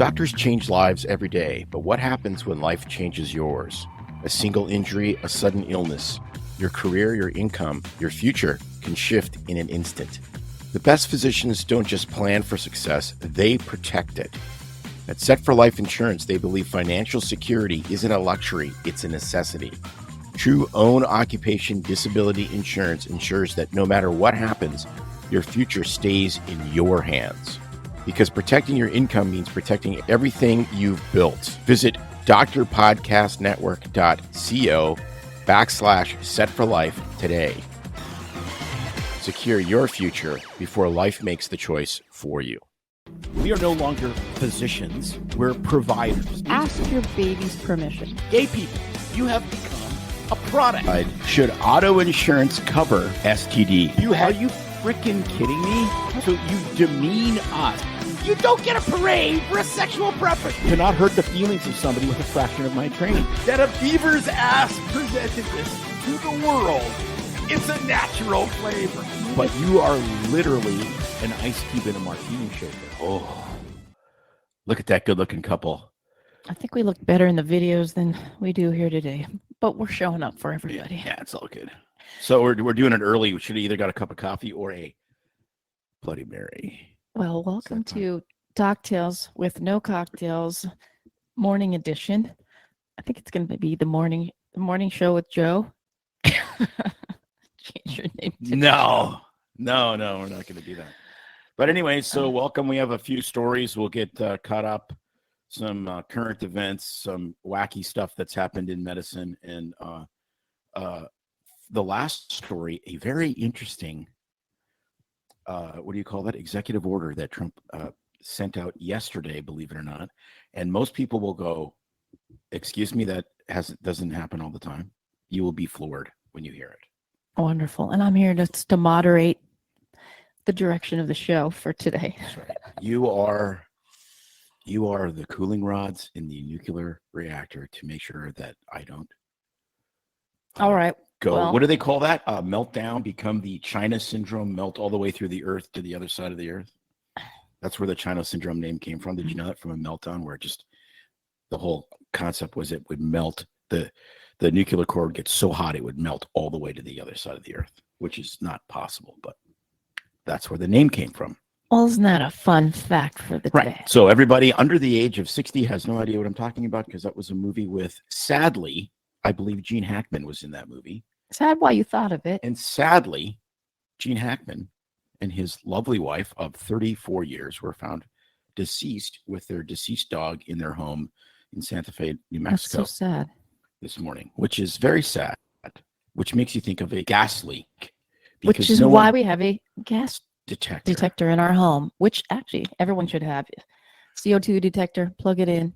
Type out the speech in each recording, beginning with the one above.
Doctors change lives every day, but what happens when life changes yours? A single injury, a sudden illness. Your career, your income, your future can shift in an instant. The best physicians don't just plan for success, they protect it. At Set for Life Insurance, they believe financial security isn't a luxury, it's a necessity. True own occupation disability insurance ensures that no matter what happens, your future stays in your hands. Because protecting your income means protecting everything you've built. Visit drpodcastnetwork.co/set4life today. Secure your future before life makes the choice for you. We are no longer physicians, we're providers. Ask your baby's permission. Gay people, you have become a product. Should auto insurance cover STD? Are you freaking kidding me? So you demean us. You don't get a parade for a sexual preference. To not hurt the feelings of somebody with a fraction of my training. That a beaver's ass presented this to the world. It's a natural flavor. But you are literally an ice cube in a martini shaker. Oh, look at that good-looking couple. I think we look better in the videos than we do here today, but we're showing up for everybody. Yeah, it's all good. So we're doing it early. We should have either got a cup of coffee or a Bloody Mary. Well, welcome to DOCTALES with no cocktails, morning edition. I think it's going to be the morning show with Joe. Change your name. No, we're not going to do that. But anyway, so welcome. We have a few stories. We'll get caught up, some current events, some wacky stuff that's happened in medicine, and the last story, a very interesting what do you call that? Executive order that Trump sent out yesterday, believe it or not. And most people will go, excuse me, that doesn't happen all the time. You will be floored when you hear it. Wonderful. And I'm here to moderate the direction of the show for today. That's right. You are the cooling rods in the nuclear reactor to make sure that I don't. All right. Go. Well, What do they call that? Meltdown, become the China syndrome, melt all the way through the earth to the other side of the earth. That's where the China syndrome name came from. Did you know that? From a meltdown, where just the whole concept was it would melt, the nuclear core would get so hot it would melt all the way to the other side of the earth, which is not possible, but that's where the name came from. well, isn't that a fun fact for the Right. day? So everybody under the age of 60 has no idea what I'm talking about, because that was a movie with, sadly, I believe Gene Hackman was in that movie. Sad why you thought of it. And sadly, Gene Hackman and his lovely wife of 34 years were found deceased with their deceased dog in their home in Santa Fe, New Mexico. That's so sad. This morning, which is very sad, which makes you think of a gas leak. Which is why we have a gas detector in our home, which actually everyone should have. CO2 detector, plug it in.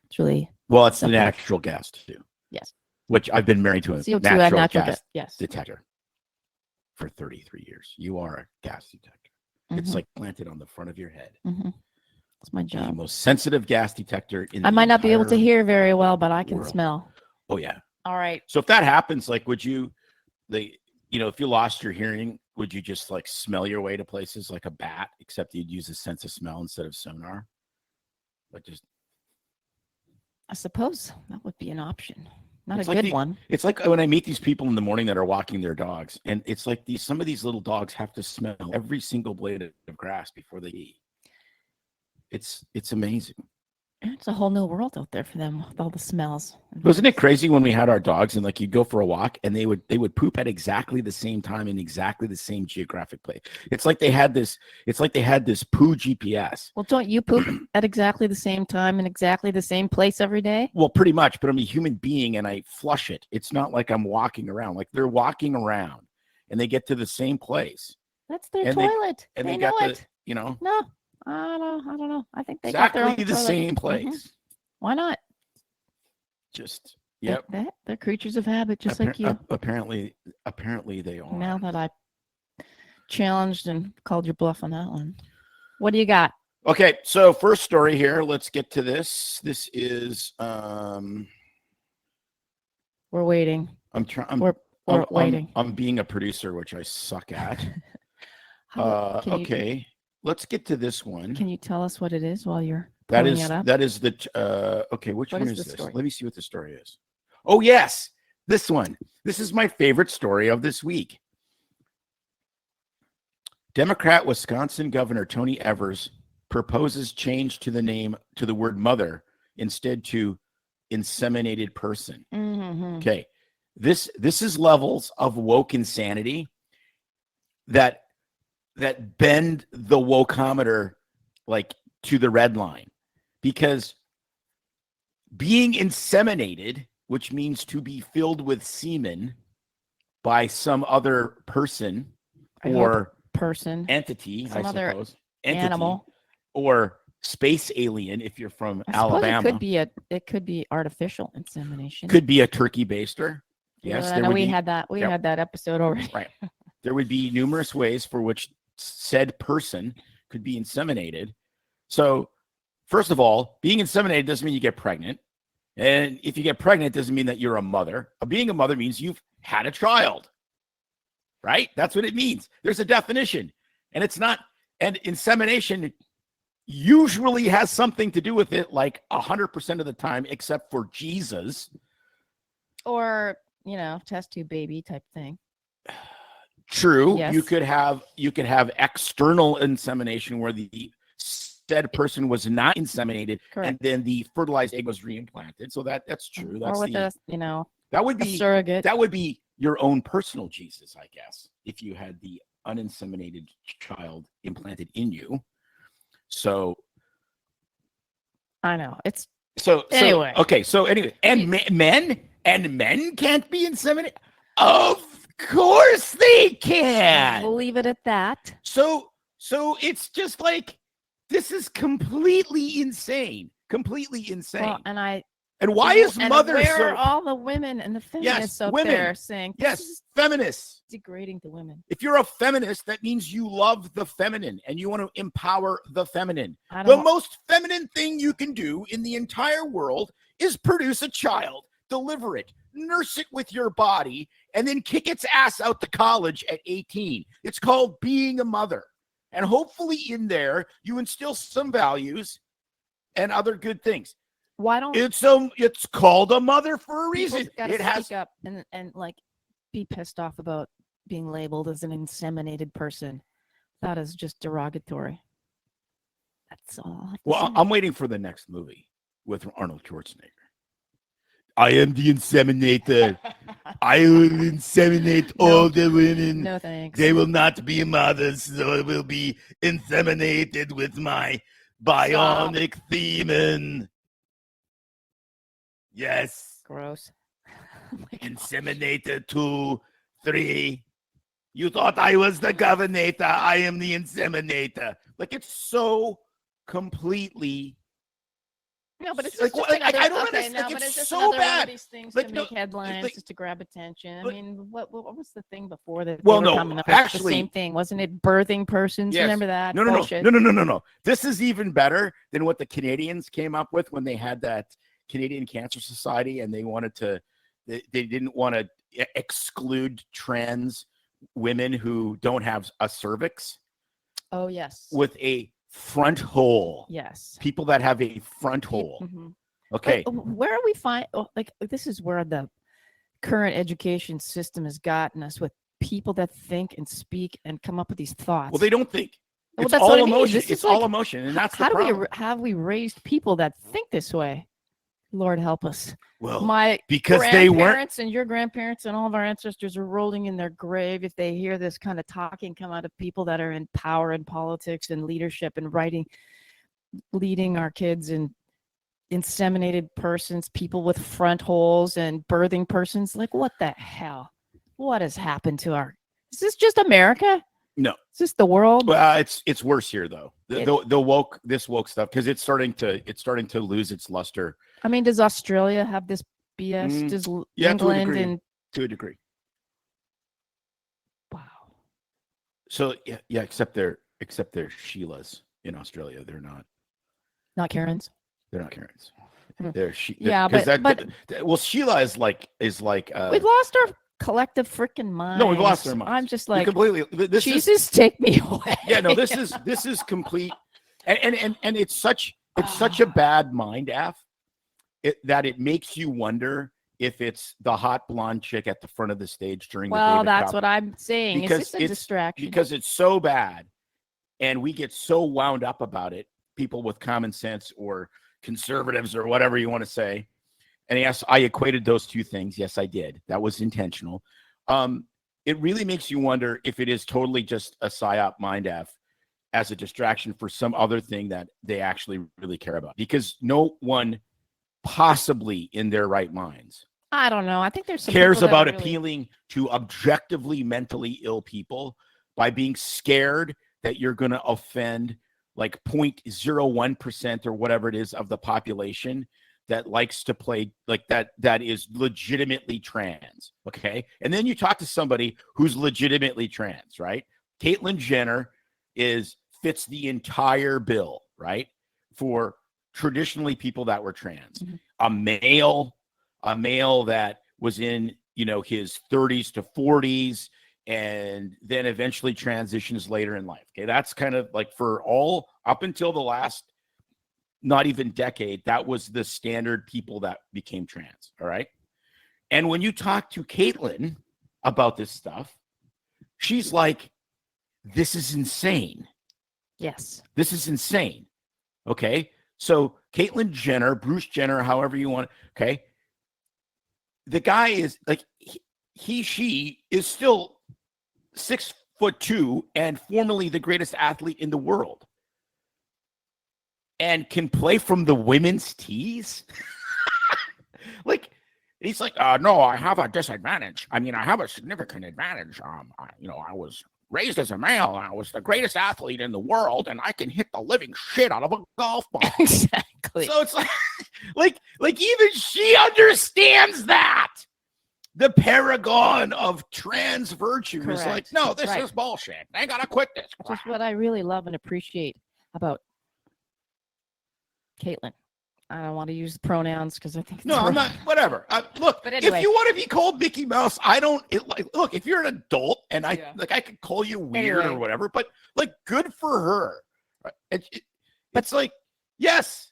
It's really well, it's simple. the natural gas too. Yes. Which I've been married to a CO2 natural natural gas yes. detector for 33 years. You are a gas detector. Mm-hmm. It's like planted on the front of your head. Mm-hmm. That's my The job. most sensitive gas detector in I the might not be able to entire hear very well, but I can world. smell. Oh yeah. All right. So if that happens, like, would you, if you lost your hearing, would you just like smell your way to places like a bat, except you'd use a sense of smell instead of sonar? Like just. I suppose that would be an option. Not It's a like good one. It's like when I meet these people in the morning that are walking their dogs, and it's like some of these little dogs have to smell every single blade of grass before they eat. It's amazing. It's a whole new world out there for them with all the smells. Wasn't it crazy when we had our dogs and like you'd go for a walk and they would poop at exactly the same time in exactly the same geographic place? It's like they had this poo GPS. Well, don't you poop at exactly the same time in exactly the same place every day? Well, pretty much, but I'm a human being and I flush it. It's not like I'm walking around. Like they're walking around and they get to the same place. That's their And toilet. And they they know got it. No. I don't know. I think they Exactly got their own the toilet. same place. Mm-hmm. Why not? Just yep. They're creatures of habit, just like you. Apparently they are. Now that I challenged and called your bluff on that one, what do you got? Okay, so first story here. Let's get to this. This is We're waiting. We're waiting. I'm being a producer, which I suck at. Okay. Let's get to this one. Can you tell us what it is while you're pulling it up. That is the okay. Which What one is is the this? story? Let me see what the story is. Oh yes, this one. This is my favorite story of this week. Democrat Wisconsin Governor Tony Evers proposes change to the name to the word mother instead to inseminated person. Mm-hmm. Okay, this is levels of woke insanity that bend the wokeometer like to the red line, because being inseminated, which means to be filled with semen by some other person or person, entity, some I other suppose, entity, animal, or space alien if you're from I suppose Alabama. it could be artificial insemination. Could be a turkey baster. Yes, I know we had that episode already. Right. There would be numerous ways for which said person could be inseminated. So, first of all, being inseminated doesn't mean you get pregnant. And if you get pregnant, it doesn't mean that you're a mother. Being a mother means you've had a child. Right? That's what it means. There's a definition. And it's not, and insemination usually has something to do with it, like 100% of the time, except for Jesus. Or, test tube baby type thing. True. Yes. You could have external insemination where the said person was not inseminated. Correct. And then the fertilized egg was reimplanted. So that's true. That's or with that would be a surrogate. That would be your own personal Jesus, I guess, if you had the uninseminated child implanted in you. So I know it's anyway. Okay, so anyway, and men can't be inseminated. Of course they can. We'll leave it at that. So it's just like, this is completely insane. Completely insane. Well, and why is mother where are all the women and the feminists out there saying yes, this is feminists degrading to women? If you're a feminist, that means you love the feminine and you want to empower the feminine. The most feminine thing you can do in the entire world is produce a child, deliver it, nurse it with your body, and then kick its ass out to college at 18. It's called being a mother. And hopefully in there, you instill some values and other good things. Why don't it's called a mother for a reason. It has speak up and like be pissed off about being labeled as an inseminated person. That is just derogatory. That's all. Well, I'm waiting for the next movie with Arnold Schwarzenegger. I am the inseminator. I will inseminate all the women. No thanks. They will not be mothers, so it will be inseminated with my bionic semen. Yes. Gross. Inseminator 2, 3. You thought I was the governor. I am the inseminator. Like, it's so completely. No, but it's like, just like, I don't okay, understand. no, like, but it's just so bad. bad. One of these things like, to make headlines, like, just to grab attention. I mean, what was the thing before that? Well, they were no, coming up with actually, the same thing, wasn't it? Birthing persons. Yes. Remember that? No. This is even better than what the Canadians came up with when they had that Canadian Cancer Society, and they wanted to. They didn't want to exclude trans women who don't have a cervix. Oh yes. With a front hole. Yes. People that have a front hole. Mm-hmm. Okay. But where are we this is where the current education system has gotten us, with people that think and speak and come up with these thoughts. Well, they don't think. Well, it's that's all what I mean. emotion. This is it's all emotion, and that's the problem. Have we raised people that think this way? Lord help us. Well, my because they weren't. Grandparents and your grandparents and all of our ancestors are rolling in their grave if they hear this kind of talking come out of people that are in power and politics and leadership and leading our kids in inseminated persons, people with front holes and birthing persons. Like, what the hell? What has happened to is this just America? No. Is this the world? Well, it's worse here though. This woke stuff, because it's starting to lose its luster. I mean, does Australia have this BS? Does England to a degree? Wow. So yeah, except they're Sheilas in Australia. They're not Karens. They're not Karens. But Sheila is like we've lost our collective freaking minds. No, we've lost our minds. I'm just like, completely. Jesus, take me away. Yeah, no, this is complete, and it's such. It's such a bad mind F that it makes you wonder if it's the hot blonde chick at the front of the stage during the Well, David that's Cup. what I'm saying. Because It's just a distraction. Because it's so bad, and we get so wound up about it, people with common sense or conservatives or whatever you want to say. And yes, I equated those two things. Yes, I did. That was intentional. It really makes you wonder if it is totally just a psyop mind F as a distraction for some other thing that they actually really care about. Because no one possibly in their right minds I don't know. I think there's some cares people that about really... appealing to objectively mentally ill people by being scared that you're going to offend like 0.01% or whatever it is of the population that likes to play like that is legitimately trans. Okay. And then you talk to somebody who's legitimately trans, right? Caitlyn Jenner fits the entire bill, right? For traditionally people that were trans. Mm-hmm. A male that was in, his 30s to 40s and then eventually transitions later in life. Okay. That's kind of like for all up until the last not even decade, that was the standard people that became trans. All right. And when you talk to Caitlyn about this stuff, she's like, this is insane. Yes. This is insane. Okay. So Caitlyn Jenner, Bruce Jenner, however you want. Okay. The guy is like, she is still 6'2" and formerly the greatest athlete in the world. And can play from the women's tees. Like, he's like, no, I have a disadvantage. I mean, I have a significant advantage. I was raised as a male. I was the greatest athlete in the world, and I can hit the living shit out of a golf ball. Exactly. So it's like even she understands that. The paragon of trans virtue is like, no, this is bullshit. I gotta quit this. Just what I really love and appreciate about Caitlyn. I don't want to use pronouns because I think I'm not. Whatever. Look, but anyway, if you want to be called Mickey Mouse, I don't. Look, if you're an adult and I could call you weird or whatever, but like, good for her. It's like, yes,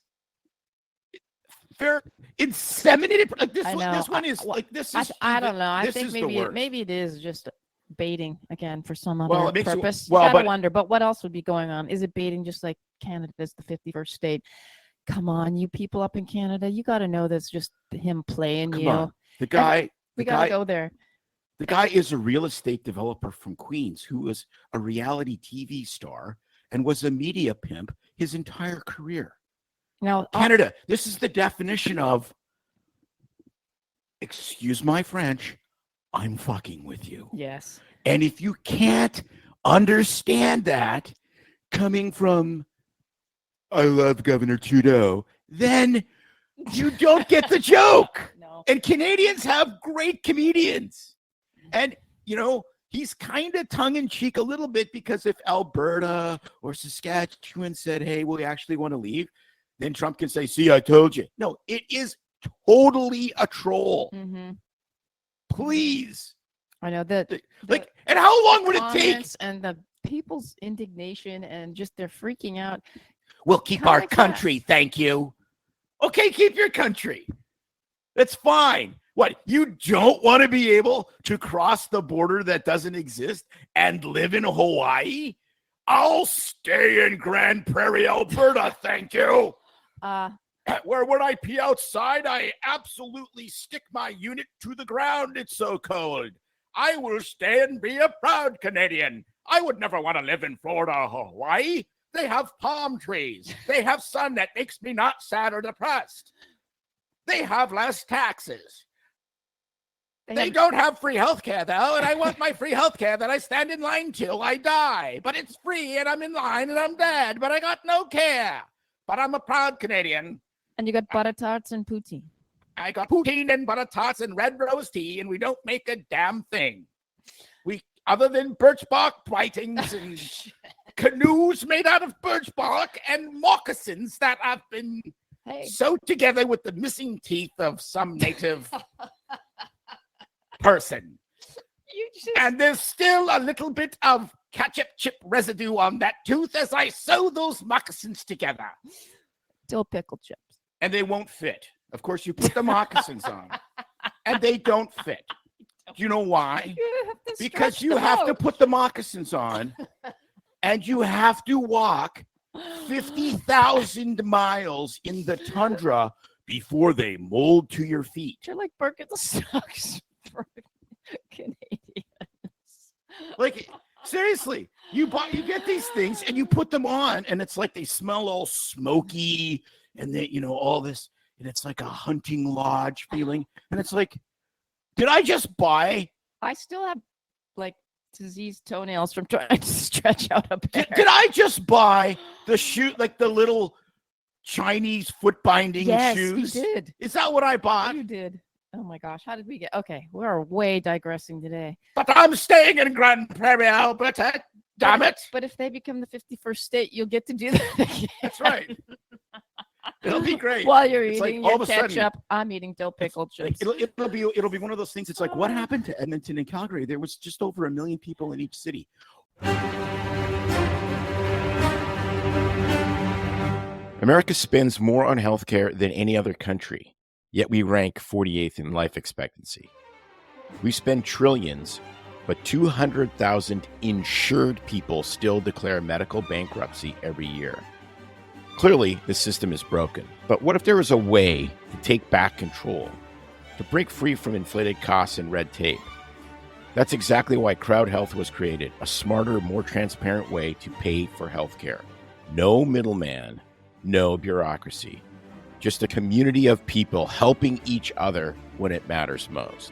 fair. Inseminated. Like this one is like this is. I don't know. I think maybe it is just baiting again for some other purpose. You gotta wonder. But what else would be going on? Is it baiting just like Canada's the 51st state? Come on, you people up in Canada, you got to know that's just him playing you. On. The guy, we got to go there. The guy is a real estate developer from Queens who was a reality TV star and was a media pimp his entire career. Now, Canada, this is the definition of, excuse my French, I'm fucking with you. Yes. And if you can't understand that coming from I love Governor Trudeau, then you don't get the joke. No. And Canadians have great comedians. And, he's kind of tongue-in-cheek a little bit because if Alberta or Saskatchewan said, hey, we actually want to leave, then Trump can say, see, I told you. No, it is totally a troll. Mm-hmm. Please. I know that. And how long would it take? And the people's indignation and just they're freaking out. We'll keep our country, thank you. Okay, keep your country. That's fine. What, you don't want to be able to cross the border that doesn't exist and live in Hawaii? I'll stay in Grand Prairie, Alberta, thank you. Where when I pee outside, I absolutely stick my unit to the ground. It's so cold. I will stay and be a proud Canadian. I would never want to live in Florida or Hawaii. They have palm trees. They have sun that makes me not sad or depressed. They have less taxes. They don't have free healthcare, though, and I want my free healthcare that I stand in line till I die. But it's free, and I'm in line, and I'm dead, but I got no care. But I'm a proud Canadian. And you got butter tarts and poutine. I got poutine and butter tarts and red rose tea, and we don't make a damn thing. Other than birch bark britings and canoes made out of birch bark and moccasins that have been sewed together with the missing teeth of some native person. And there's still a little bit of ketchup chip residue on that tooth as I sew those moccasins together. Dill pickle chips. And they won't fit. Of course, you put the moccasins on, and they don't fit. Do you know why? Because you have to put the moccasins on, and you have to walk 50,000 miles in the tundra before they mold to your feet. You're like Birkenstocks for Canadians. Like, seriously, you get these things and you put them on, and it's like they smell all smoky, and they, all this, and it's like a hunting lodge feeling. And it's like, did I just buy? I still have like diseased toenails from trying to stretch out a pair. Did I just buy the shoe, like the little Chinese foot binding shoes? Yes, you did. Is that what I bought? You did. Oh my gosh, how did we get? Okay, we're way digressing today. But I'm staying in Grand Prairie, Alberta. Damn it! But if they become the 51st state, you'll get to do that again. That's right. It'll be great. While you're It's eating like, your ketchup, I'm eating dill pickle chips. It'll be one of those things. It's like, what happened to Edmonton and Calgary? There was just over 1 million people in each city. America spends more on healthcare than any other country, yet we rank 48th in life expectancy. We spend trillions, but 200,000 insured people still declare medical bankruptcy every year. Clearly, the system is broken. But what if there was a way to take back control, to break free from inflated costs and red tape? That's exactly why Crowd Health was created, a smarter, more transparent way to pay for healthcare. No middleman, no bureaucracy. Just a community of people helping each other when it matters most.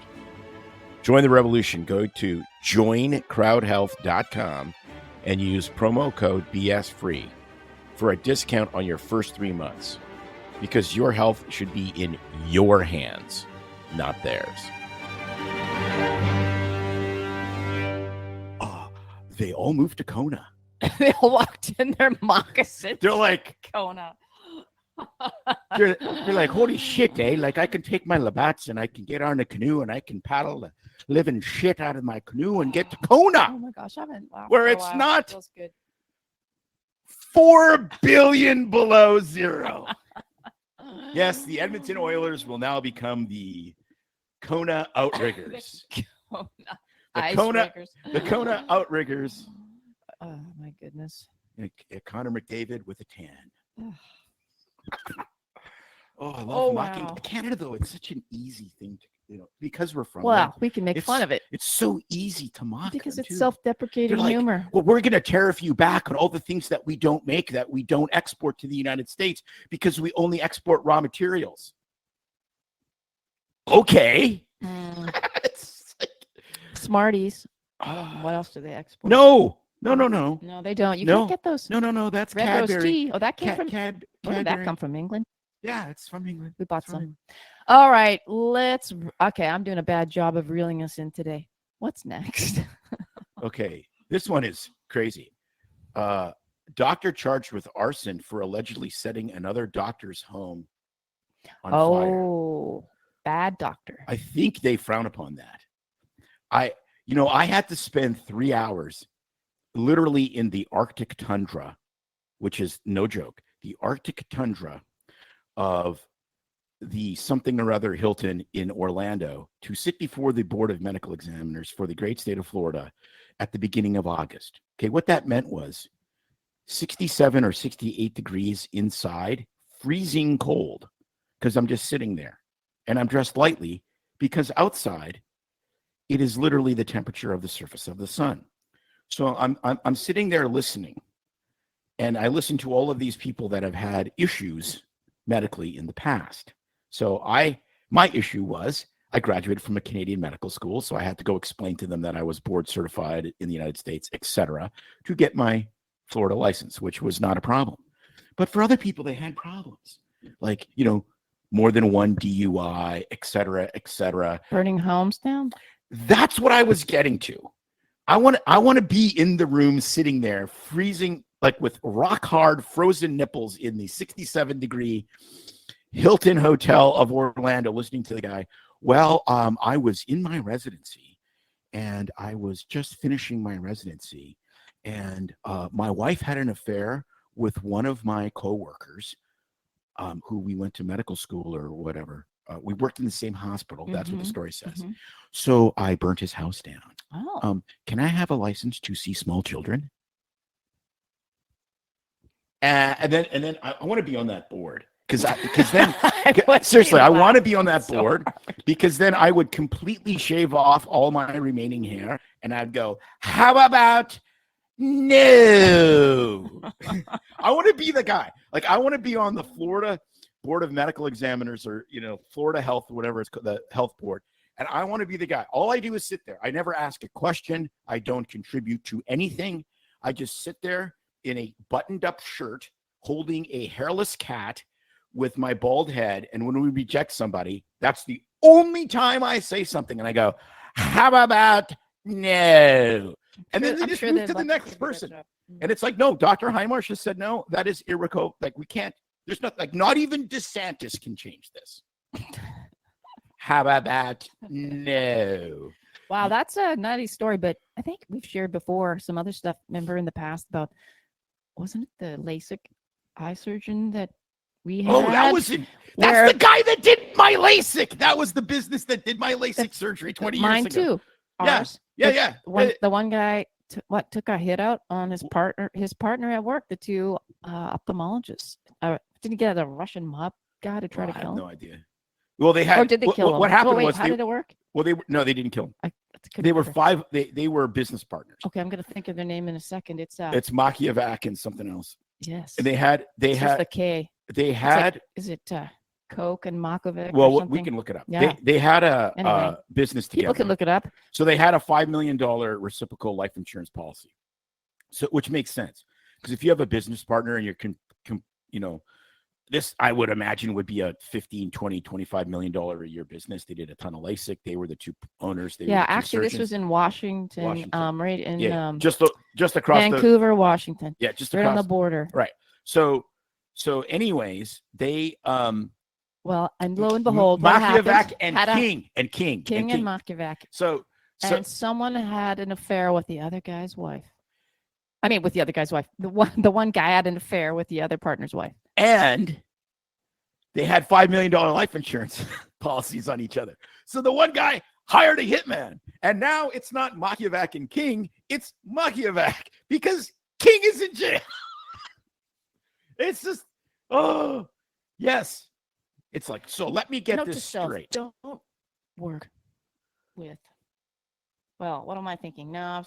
Join the revolution. Go to joincrowdhealth.com and use promo code BSFREE for a discount on your first 3 months, because your health should be in your hands, not theirs. Oh, they all moved to Kona. They all walked in their moccasins. They're like, Kona. they're like, holy shit, eh? Like, I can take my Labatt's and I can get on a canoe and I can paddle the living shit out of my canoe and get to Kona. Oh my gosh, I haven't laughed where for a it's while. not Feels good. 4 billion below zero. Yes, the Edmonton Oilers will now become the Kona Outriggers. Kona. The Kona Outriggers. Oh my goodness. Connor McDavid with a tan. Oh, I love mocking. Wow. Canada, though, it's such an easy thing to, because we're from Well, there, we can make fun of it. It's so easy to mock Because them, it's too. self-deprecating They're like, humor. well, we're going to tariff you back on all the things that we don't make, that we don't export to the United States, because we only export raw materials. Okay. It's like, Smarties. What else do they export? No, No, they don't. You can't get those. No. That's Red Rose Cadbury. tea. Oh, that came from. Where Where did that come from? England? Yeah, it's from England. We bought It's from some. England. All right, okay, I'm doing a bad job of reeling us in today. What's next? Okay, this one is crazy. Doctor charged with arson for allegedly setting another doctor's home on fire. Oh, bad doctor. I think they frown upon that. I had to spend 3 hours literally in the Arctic tundra, which is no joke, the Arctic tundra of the something or other Hilton in Orlando, to sit before the Board of Medical Examiners for the great state of Florida at the beginning of August. Okay, what that meant was 67 or 68 degrees inside, freezing cold, because I'm just sitting there and I'm dressed lightly, because outside it is literally the temperature of the surface of the sun. So I'm sitting there listening, and I listen to all of these people that have had issues medically in the past. So my issue was I graduated from a Canadian medical school, so I had to go explain to them that I was board certified in the United States, etc., to get my Florida license, which was not a problem. But for other people, they had problems, like, more than one DUI, etc., etc. Burning homes down? That's what I was getting to. I want to be in the room sitting there freezing, like with rock hard frozen nipples in the 67-degree Hilton Hotel of Orlando, listening to the guy. Well, I was in my residency, and I was just finishing my residency, and my wife had an affair with one of my coworkers. who we went to medical school or whatever. We worked in the same hospital. That's what the story says. So I burnt his house down. Oh. Can I have a license to see small children? And then I want to be on that board because then seriously, I want to be on that board because then I would completely shave off all my remaining hair and I'd go, how about no? I want to be the guy. Like I want to be on the Florida Board of Medical Examiners or, Florida Health, whatever it's called, the health board. And I want to be the guy. All I do is sit there. I never ask a question. I don't contribute to anything. I just sit there in a buttoned up shirt, holding a hairless cat with my bald head. And when we reject somebody, that's the only time I say something. And I go, how about no? And then they just move to the next person. And it's like, no, Dr. Highmarsh has said, no, that is irrevocable. Like we can't, there's not like, not even DeSantis can change this. How about that? No. Wow, that's a nutty story, but I think we've shared before some other stuff. Remember in the past about, wasn't it the LASIK eye surgeon that we had? Oh, that was it. That's the guy that did my LASIK. That was the business that did my LASIK surgery 20 years ago. Mine too. Ours. Yeah. The one guy took a hit out on his partner at work, the two ophthalmologists. Didn't get a Russian mob guy to try to kill him? I have no idea. Well, they had. Or did they kill him? What happened was, how did it work? Well, they didn't kill him. They were they were business partners. Okay, I'm gonna think of their name in a second. It's Machiavak and something else. Yes. And they had the K. They had. Is it Coke and Machiavak? Well, we can look it up. Yeah. They had a business together. People can look it up. So they had a $5 million reciprocal life insurance policy. So which makes sense because if you have a business partner and you're this, I would imagine, would be a $15, $20, $25 million a year business. They did a ton of LASIK. They were the two owners. Actually, this was in Washington. Right in just across Vancouver, Washington. Yeah, just right across on the border. Right. So anyways, they well, and lo and behold, Machiavak and King and Machiavak. So someone had an affair with the other guy's wife. I mean, with the other guy's wife. The one guy had an affair with the other partner's wife. And they had $5 million life insurance policies on each other. So the one guy hired a hitman. And now it's not Machiavak and King, it's Machiavak because King is in jail. It's just, oh, yes. It's like, so let me get this straight. Don't work with. Well, what am I thinking? No,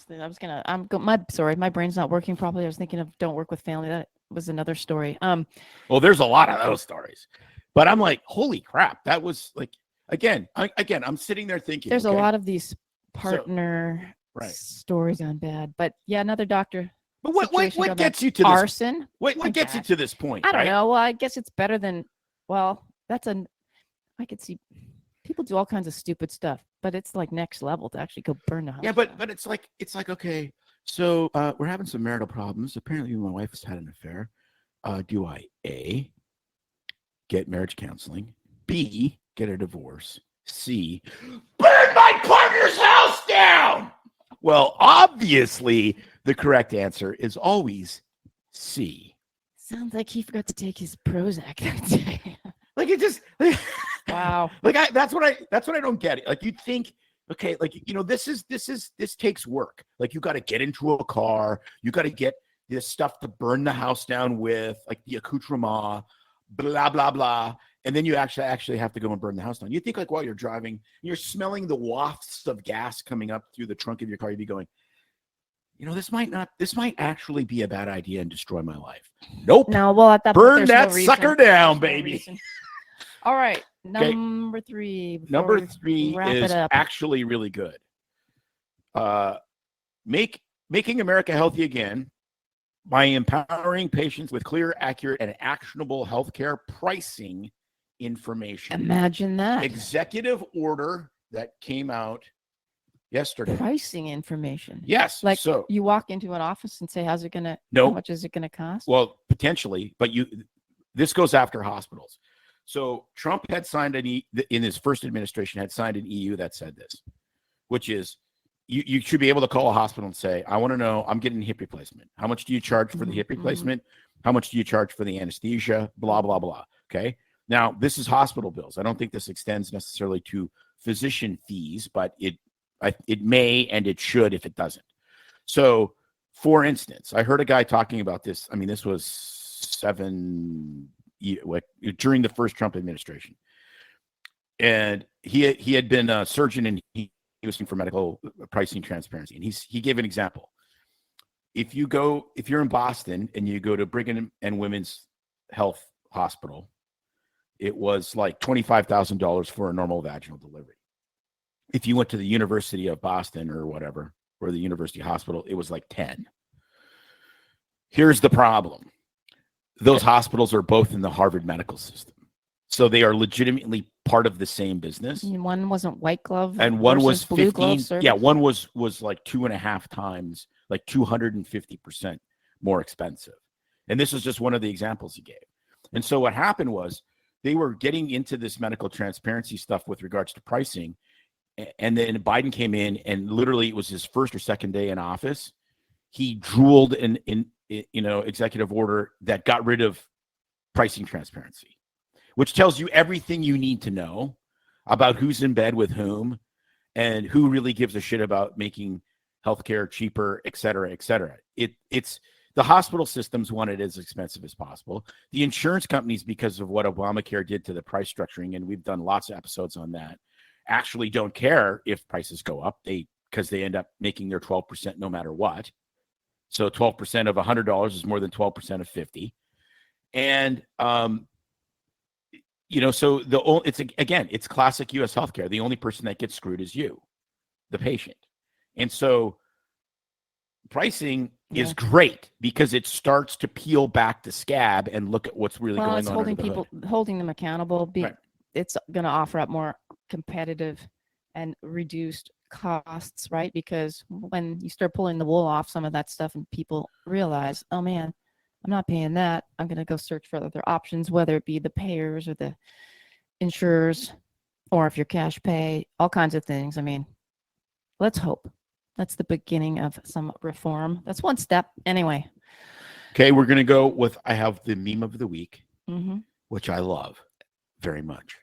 my brain's not working properly. I was thinking of don't work with family. That was another story. Well, there's a lot of those stories, but I'm like, holy crap. That was like, again, I'm sitting there thinking. There's a lot of these partner stories gone bad, but yeah, another doctor. But what gets you to arson? What gets you to this point? I don't know. Well, I guess it's better than, I could see people do all kinds of stupid stuff, but it's like next level to actually go burn the house. Yeah, but it's like, okay, so we're having some marital problems. Apparently my wife has had an affair. Do I A, get marriage counseling, B, get a divorce, C, burn my partner's house down? Well, obviously the correct answer is always C. Sounds like he forgot to take his Prozac that day. Like it just wow. Like that's what I don't get. Like you'd think, okay, like this takes work. Like you got to get into a car, you got to get this stuff to burn the house down with, like the accoutrement, blah blah blah, and then you actually have to go and burn the house down. You think like while you're driving, you're smelling the wafts of gas coming up through the trunk of your car, you'd be going, this might actually be a bad idea and destroy my life. Nope. No, well at that burn point, that sucker down, baby. All right, number three. Number three is actually really good. Making America healthy again by empowering patients with clear, accurate, and actionable healthcare pricing information. Imagine that. Executive order that came out yesterday. Pricing information. Yes. Like so you walk into an office and say, how much is it gonna cost? Well, potentially, but this goes after hospitals. So Trump had signed in his first administration had signed an EU that said this, which is you should be able to call a hospital and say, I want to know, I'm getting a hip replacement. How much do you charge for the hip replacement? How much do you charge for the anesthesia? Blah, blah, blah. Okay. Now, this is hospital bills. I don't think this extends necessarily to physician fees, but it may and it should if it doesn't. So, for instance, I heard a guy talking about this. I mean, this was during the first Trump administration, and he had been a surgeon, and he was for medical pricing transparency, and he gave an example. If you're in Boston and you go to Brigham and Women's Health Hospital, it was like $25,000 for a normal vaginal delivery. If you went to the University of Boston or whatever, or the University Hospital, it was like 10. Here's the problem. Those hospitals are both in the Harvard medical system. So they are legitimately part of the same business. And one wasn't white glove, and one was 15. Yeah, one was like 2.5 times, like 250% more expensive. And this is just one of the examples he gave. And so what happened was they were getting into this medical transparency stuff with regards to pricing. And then Biden came in, and literally it was his first or second day in office. He drooled in executive order that got rid of pricing transparency, which tells you everything you need to know about who's in bed with whom and who really gives a shit about making healthcare cheaper, et cetera, et cetera. It's the hospital systems want it as expensive as possible. The insurance companies, because of what Obamacare did to the price structuring, and we've done lots of episodes on that, actually don't care if prices go up, because they end up making their 12% no matter what. So 12% of $100 is more than 12% of 50. And so it's classic U.S. healthcare. The only person that gets screwed is you, the patient. And so pricing is great because it starts to peel back the scab and look at what's really going on. Holding them accountable. Right. It's going to offer up more competitive and reduced costs, right? Because when you start pulling the wool off some of that stuff and people realize, oh man, I'm not paying that, I'm going to go search for other options, whether it be the payers or the insurers, or if you're cash pay, all kinds of things. I mean, let's hope that's the beginning of some reform. That's one step anyway. Okay, we're going to go with, I have the meme of the week, Mm-hmm. which I love very much.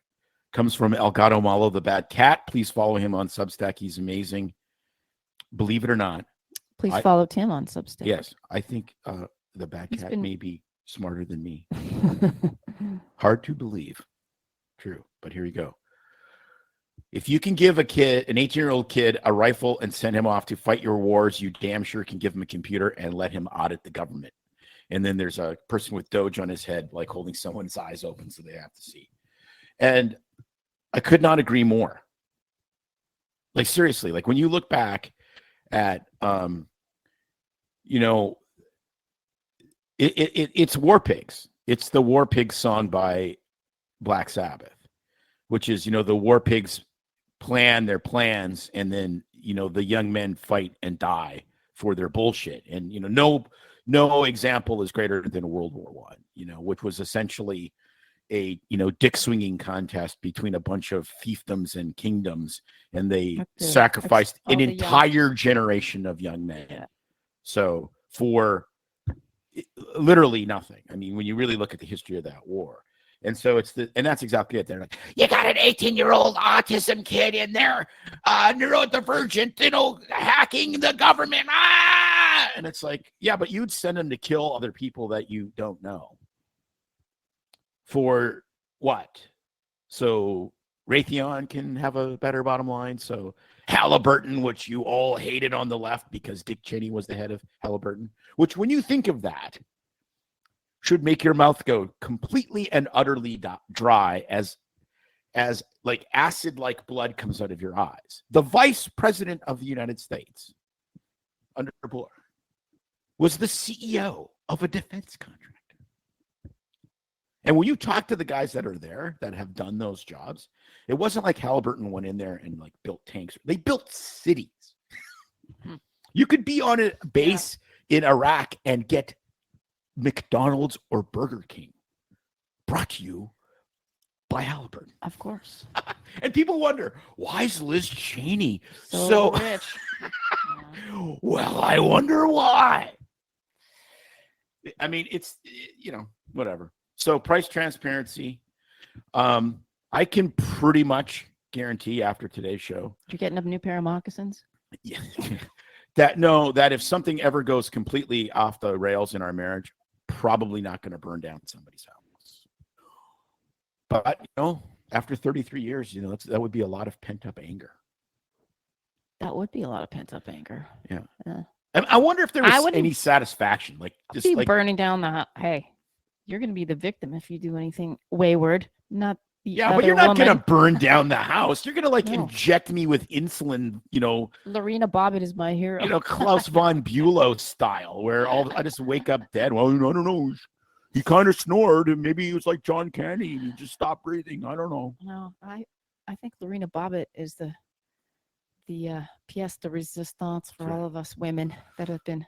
Comes from Elgato Malo, the Bad Cat. Please follow him on Substack. He's amazing. Believe it or not. Please follow Tim on Substack. Yes, I think the Bad Cat may be smarter than me. Hard to believe. True, but here you go. If you can give an 18-year-old kid, a rifle and send him off to fight your wars, you damn sure can give him a computer and let him audit the government. And then there's a person with Doge on his head, like holding someone's eyes open so they have to see. And I could not agree more. Like, seriously, like when you look back at, it's War Pigs. It's the War Pigs song by Black Sabbath, which is, the War Pigs plan their plans, and then, the young men fight and die for their bullshit. And, no example is greater than World War I, which was essentially a dick swinging contest between a bunch of fiefdoms and kingdoms, and they sacrificed an entire generation of young men. Yeah. So for literally nothing. I mean, when you really look at the history of that war. And so and that's exactly it. They're like, you got an 18-year-old autism kid in there, neurodivergent, hacking the government. And it's like, yeah, but you'd send them to kill other people that you don't know. For what? So Raytheon can have a better bottom line. So Halliburton, which you all hated on the left because Dick Cheney was the head of Halliburton, which when you think of that, should make your mouth go completely and utterly dry as like acid like blood comes out of your eyes. The vice president of the United States under Bush was the CEO of a defense contractor. And when you talk to the guys that are there that have done those jobs, it wasn't like Halliburton went in there and like built tanks. They built cities. You could be on a base in Iraq and get McDonald's or Burger King brought to you by Halliburton. Of course. And people wonder, why is Liz Cheney so rich? Well, I wonder why. I mean, it's, whatever. So price transparency. I can pretty much guarantee after today's show. You're getting a new pair of moccasins? Yeah. that if something ever goes completely off the rails in our marriage, probably not going to burn down somebody's house. But after 33 years, that would be a lot of pent-up anger. That would be a lot of pent-up anger. Yeah. And I wonder if there was any satisfaction, burning down the house. Hey, you're going to be the victim if you do anything wayward, not the yeah, other but you're not woman. going to burn down the house. You're going to inject me with insulin, Lorena Bobbitt is my hero. Klaus von Bülow style, where I just wake up dead. Well, I don't know. He kind of snored, and maybe he was like John Candy, and he just stopped breathing. I don't know. No, I think Lorena Bobbitt is the pièce de résistance for all of us women that have been.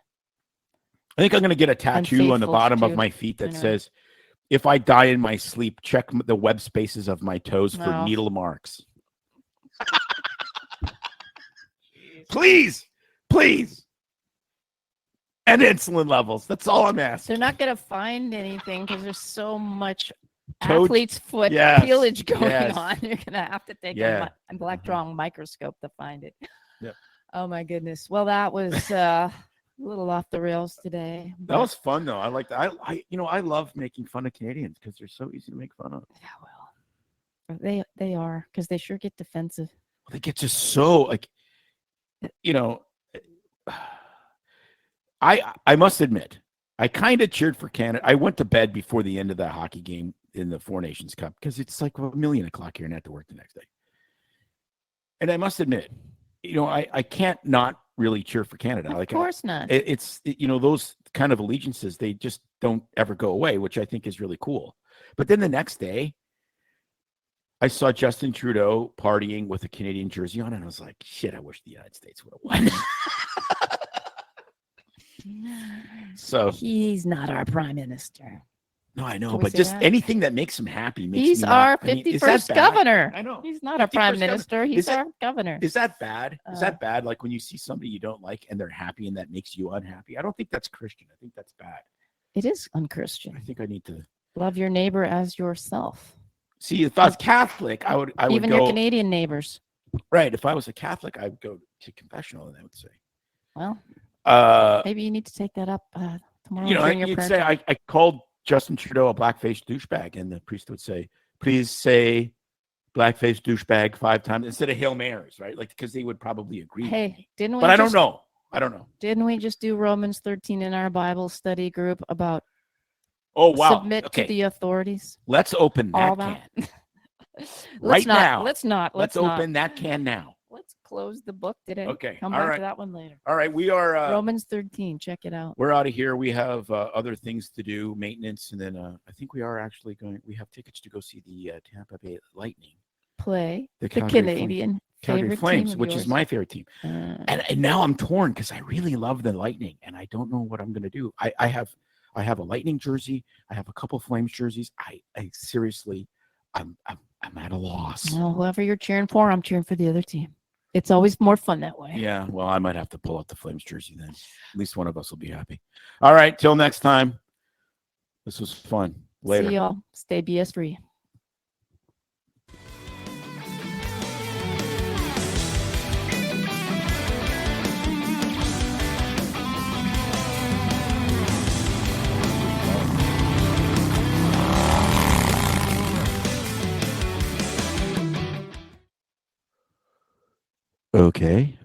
I think I'm going to get a tattoo on the bottom of my feet that says, "If I die in my sleep, check the web spaces of my toes for needle marks." Please. And insulin levels. That's all I'm asking. They're not going to find anything because there's so much athlete's foot peelage going on. You're going to have to take a black drawing microscope to find it. Yep. Oh, my goodness. Well, that was a little off the rails today. That was fun, though. I like that. I love making fun of Canadians because they're so easy to make fun of. Yeah, well, they are, because they sure get defensive. They get just so, I must admit, I kind of cheered for Canada. I went to bed before the end of the hockey game in the Four Nations Cup because it's like 1:00 o'clock here and I have to work the next day. And I must admit, I can't not really cheer for Canada. Of course not. It's those kind of allegiances, they just don't ever go away, which I think is really cool. But then the next day, I saw Justin Trudeau partying with a Canadian jersey on, and I was like, shit, I wish the United States would have won. So he's not our prime minister. No, I know, but just anything that makes him happy makes he's me our 51st governor. I know. He's not our prime minister. He's our governor. Is that bad? Is that bad? Like when you see somebody you don't like and they're happy and that makes you unhappy? I don't think that's Christian. I think that's bad. It is unchristian. I think I need to love your neighbor as yourself. See, if I was Catholic, I would even go, your Canadian neighbors. Right. If I was a Catholic, I would go to confessional and I would say, well, maybe you need to take that up tomorrow. You'd say, I called Justin Trudeau a blackface douchebag, and the priest would say, please say blackface douchebag 5 times instead of Hail Marys, right? Like, because they would probably agree. Hey, didn't we? But I don't know. Didn't we just do Romans 13 in our Bible study group about submit to the authorities? Let's open that can. Let's open that can now. Let's close the book today. Okay. Come back to that one later. All right. We are Romans 13. Check it out. We're out of here. We have other things to do, maintenance, and then I think we are actually we have tickets to go see the Tampa Bay Lightning play the Canadian Calgary favorite Flames, team which is my favorite team. And now I'm torn because I really love the Lightning, and I don't know what I'm going to do. I have a Lightning jersey. I have a couple Flames jerseys. I seriously, I'm at a loss. Well, whoever you're cheering for, I'm cheering for the other team. It's always more fun that way. Yeah, well, I might have to pull out the Flames jersey then. At least one of us will be happy. All right, till next time. This was fun. Later. See y'all. Stay BS free. Okay.